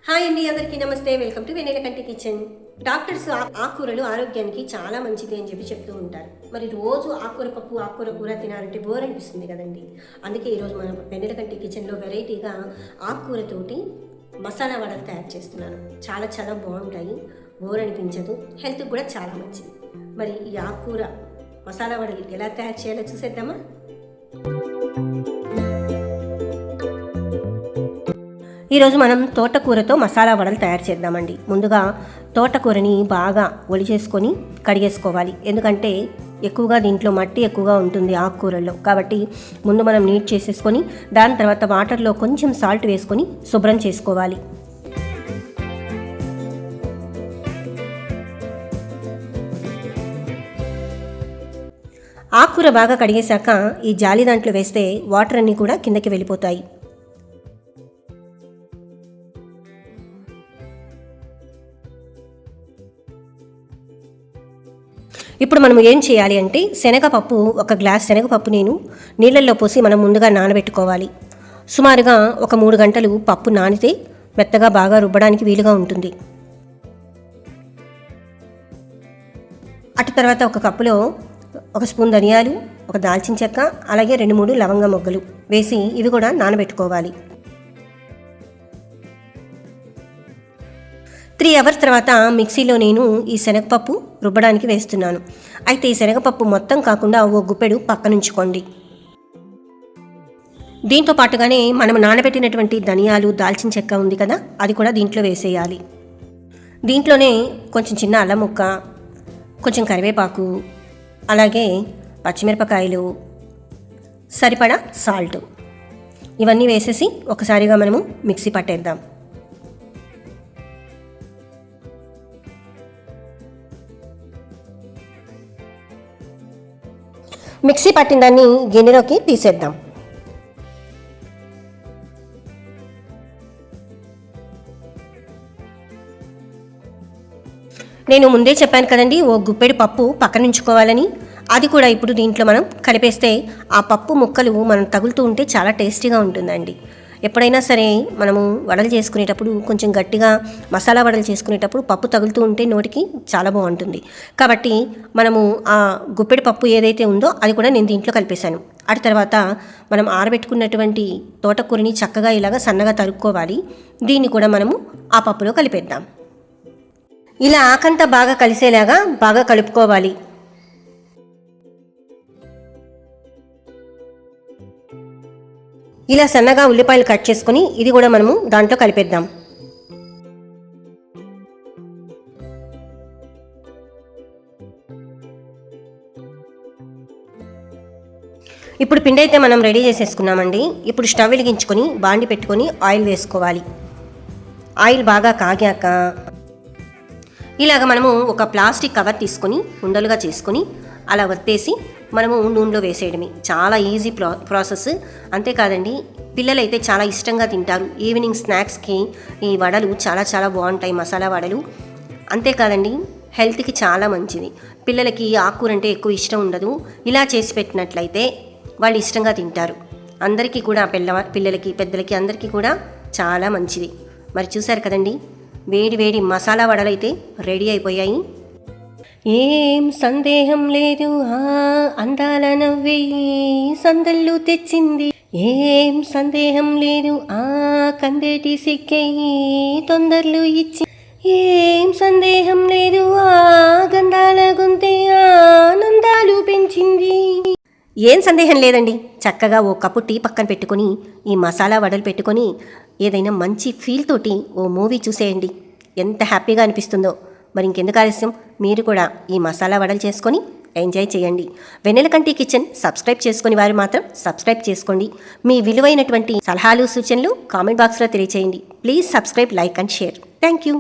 Hi అండి, అందరికీ నమస్తే. వెల్కమ్ టు వెన్నెల కంటి కిచెన్. డాక్టర్స్ ఆకుకూరలు ఆరోగ్యానికి చాలా మంచిది అని చెప్తూ ఉంటారు. మరి రోజు ఆకుకూర పప్పు, ఆకుకూర కూర తినాలంటే బోర్ అనిపిస్తుంది కదండి. అందుకే ఈరోజు మనం వెన్నెల కంటి కిచెన్లో వెరైటీగా ఆకుకూరతోటి మసాలా వడలు తయారు చేస్తున్నాను. చాలా చాలా బాగుంటాయి, బోర్ అనిపించదు, హెల్త్కి కూడా చాలా మంచిది. మరి ఈ ఆకుకూర మసాలా వడలు ఎలా తయారు చేయాలో చూసేద్దామా? ఈరోజు మనం తోటకూరతో మసాలా వడలు తయారు చేద్దామండి. ముందుగా తోటకూరని బాగా ఒలిచేసుకొని కడిగేసుకోవాలి. ఎందుకంటే ఎక్కువగా దీంట్లో మట్టి ఎక్కువగా ఉంటుంది ఆకుకూరల్లో, కాబట్టి ముందు మనం నీట్ చేసేసుకొని దాని తర్వాత వాటర్లో కొంచెం సాల్ట్ వేసుకొని శుభ్రం చేసుకోవాలి. ఆకుకూర బాగా కడిగేశాక ఈ జాలి దాంట్లో వేస్తే వాటర్ అన్నీ కూడా కిందకి వెళ్ళిపోతాయి. ఇప్పుడు మనం ఏం చేయాలి అంటే శనగపప్పు, ఒక గ్లాస్ శనగపప్పు నేను నీళ్ళల్లో పోసి మనం ముందుగా నానబెట్టుకోవాలి. సుమారుగా ఒక 3 గంటలు పప్పు నానితే మెత్తగా బాగా రుబ్బడానికి వీలుగా ఉంటుంది. అటు తర్వాత ఒక కప్పులో 1 స్పూన్ ధనియాలు, ఒక దాల్చిన చెక్క, అలాగే 2-3 లవంగ మొగ్గలు వేసి ఇవి కూడా నానబెట్టుకోవాలి. 3 అవర్స్ తర్వాత మిక్సీలో నేను ఈ శనగపప్పు రుబ్బడానికి వేస్తున్నాను. అయితే ఈ శనగపప్పు మొత్తం కాకుండా ఓ గుప్పెడు పక్కనుంచుకోండి. దీంతో పాటుగానే మనం నానబెట్టినటువంటి ధనియాలు, దాల్చిన చెక్క ఉంది కదా, అది కూడా దీంట్లో వేసేయాలి. దీంట్లోనే కొంచెం చిన్న అల్లం ముక్క, కొంచెం కరివేపాకు, అలాగే పచ్చిమిరపకాయలు, సరిపడా సాల్ట్, ఇవన్నీ వేసేసి ఒకసారిగా మనము మిక్సీ పట్టేద్దాం. మిక్సీ పట్టిన దాన్ని గిన్నెలోకి తీసేద్దాం. నేను ముందే చెప్పాను కదండి, ఓ గుప్పెడు పప్పు పక్కన ఉంచుకోవాలని. అది కూడా ఇప్పుడు దీంట్లో మనం కలిపేస్తే ఆ పప్పు ముక్కలు మనం తగులుతూ ఉంటే చాలా టేస్టీగా ఉంటుందండి. ఎప్పుడైనా సరే మనము వడలు చేసుకునేటప్పుడు కొంచెం గట్టిగా మసాలా వడలు చేసుకునేటప్పుడు పప్పు తగులుతూ ఉంటే నోటికి చాలా బాగుంటుంది. కాబట్టి మనము ఆ గుప్పెడి పప్పు ఏదైతే ఉందో అది కూడా నేను దీంట్లో కలిపేశాను. అటు తర్వాత మనం ఆరబెట్టుకున్నటువంటి తోటకూరని చక్కగా ఇలాగ సన్నగా తరుక్కోవాలి. దీన్ని కూడా మనము ఆ పప్పులో కలిపేద్దాం. ఇలా ఆకంతా బాగా కలిసేలాగా బాగా కలుపుకోవాలి. ఇలా సన్నగా ఉల్లిపాయలు కట్ చేసుకుని ఇది కూడా మనము దాంట్లో కలిపేద్దాం. ఇప్పుడు పిండి అయితే మనం రెడీ చేసేసుకున్నామండి. ఇప్పుడు స్టవ్ వెలిగించుకొని బాండి పెట్టుకొని ఆయిల్ వేసుకోవాలి. ఆయిల్ బాగా కాగాక ఇలాగ మనము ఒక ప్లాస్టిక్ కవర్ తీసుకొని ఉండలుగా చేసుకొని అలా వత్తేసి మనము నూనెలో వేసేయడమే. చాలా ఈజీ ప్రాసెస్. అంతేకాదండి, పిల్లలైతే చాలా ఇష్టంగా తింటారు. ఈవినింగ్ స్నాక్స్కి ఈ వడలు చాలా చాలా బాగుంటాయి, మసాలా వడలు. అంతేకాదండి, హెల్త్కి చాలా మంచిది. పిల్లలకి ఆకుకూర అంటే ఎక్కువ ఇష్టం ఉండదు. ఇలా చేసి పెట్టినట్లయితే వాళ్ళు ఇష్టంగా తింటారు. అందరికీ కూడా పిల్లలకి, పెద్దలకి అందరికీ కూడా చాలా మంచిది. మరి చూసారు కదండి, వేడి వేడి మసాలా వడలు అయితే రెడీ అయిపోయాయి. ఏం సందేహం లేదు, అందాల నవ్వే సందళ్ళు తెచ్చింది. ఏం సందేహం లేదు, కందేటి సిక్కే తొందరలు ఇచ్చి. ఏం సందేహం లేదు, గంధాల గొంతే ఆనందాలు పెంచింది. ఏం సందేహం లేదండి. చక్కగా ఓ కప్పు టీ పక్కన పెట్టుకొని ఈ మసాలా వడలు పెట్టుకొని ఏదైనా మంచి ఫీల్ తోటి ఓ మూవీ చూసేయండి. ఎంత హ్యాపీగా అనిపిస్తుందో. మరి ఇంకెందుకు ఆలస్యం, మీరు కూడా ఈ మసాలా వడలు చేసుకొని ఎంజాయ్ చేయండి. వెన్నెల కంటి కిచెన్ సబ్స్క్రైబ్ చేసుకుని వారు మాత్రం సబ్స్క్రైబ్ చేసుకోండి. మీ విలువైనటువంటి సలహాలు, సూచనలు కామెంట్ బాక్స్లో తెలియచేయండి. Please subscribe, like and share. Thank you.